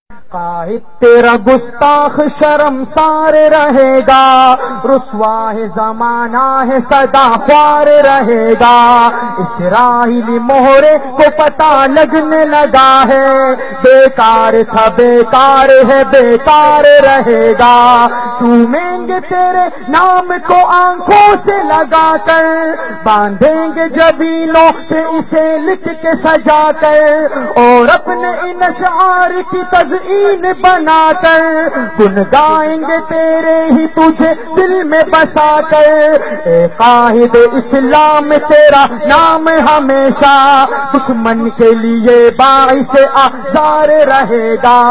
قائد تیرا گستاخ شرمسار رہے گا، رسوا ہے زمانہ ہے صدا خوار رہے گا۔ اسرائیلی مہرے کو پتہ لگنے لگا ہے، بیکار تھا بیکار ہے بیکار رہے گا۔ چومیں گے تیرے نام کو آنکھوں سے لگا کر، باندھیں گے جبینوں پہ اسے لکھ کے سجا کر، اور اپنے ان اشعار کی تزئین بنا کر گن گائیں گے تیرے ہی تجھے دل میں بسا کر۔ اے قائد اسلام تیرا نام ہمیشہ دشمن کے لیے باعث آزار رہے گا۔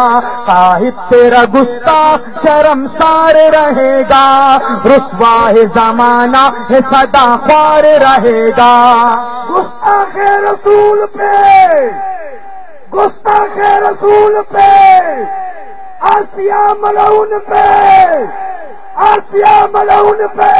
قائد تیرا گستاخ شرمسار رہے گا، رسوا ہے زمانہ ہے صدا خوار رہے گا۔ گستاخ رسول پہ، گستاخ رسول پہ، آسیہ ملعون پہ، آسیہ ملعون پہ۔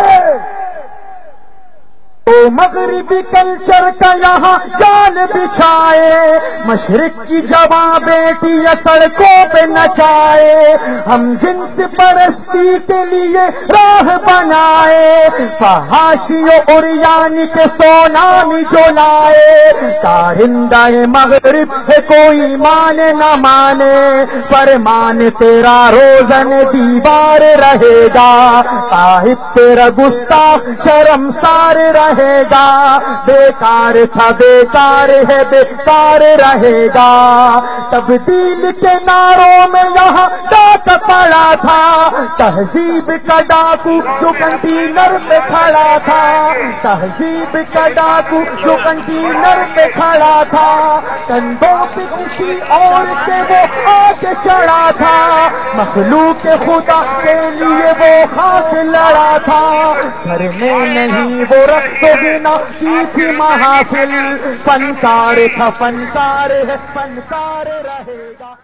مغربی کلچر کا یہاں جال بچھائے، مشرق کی جوان بیٹی سڑکوں پہ نچائے، ہم جنس پرستی کے لیے راہ بنائے، فحاشی و عریانی کے سونامی جو لائے۔ کارندہ مغرب ہے کوئی مانے نہ مانے، فرمان تیرا روزن دیوار رہے گا۔ قائد تیرا گستاخ شرمسار رہے گا، بیکار تھا بیکار ہے بیکار رہے گا۔ تبدیل کے نعروں میں یہاں ڈاک پڑا تھا، تہذیب کا ڈاکو جو کنٹینر پہ کھڑا تھا، تہذیب کا ڈاکو جو کنٹینر پہ کھڑا تھا، کندھوں پہ کسی اور سے وہ خاک چڑھا تھا، مخلوق خدا کے لیے وہ خاک لڑا تھا۔ گھر میں نہیں وہ رقص بنا کی تھی محافل، فنکار تھا فنکار ہے فنکار رہے گا۔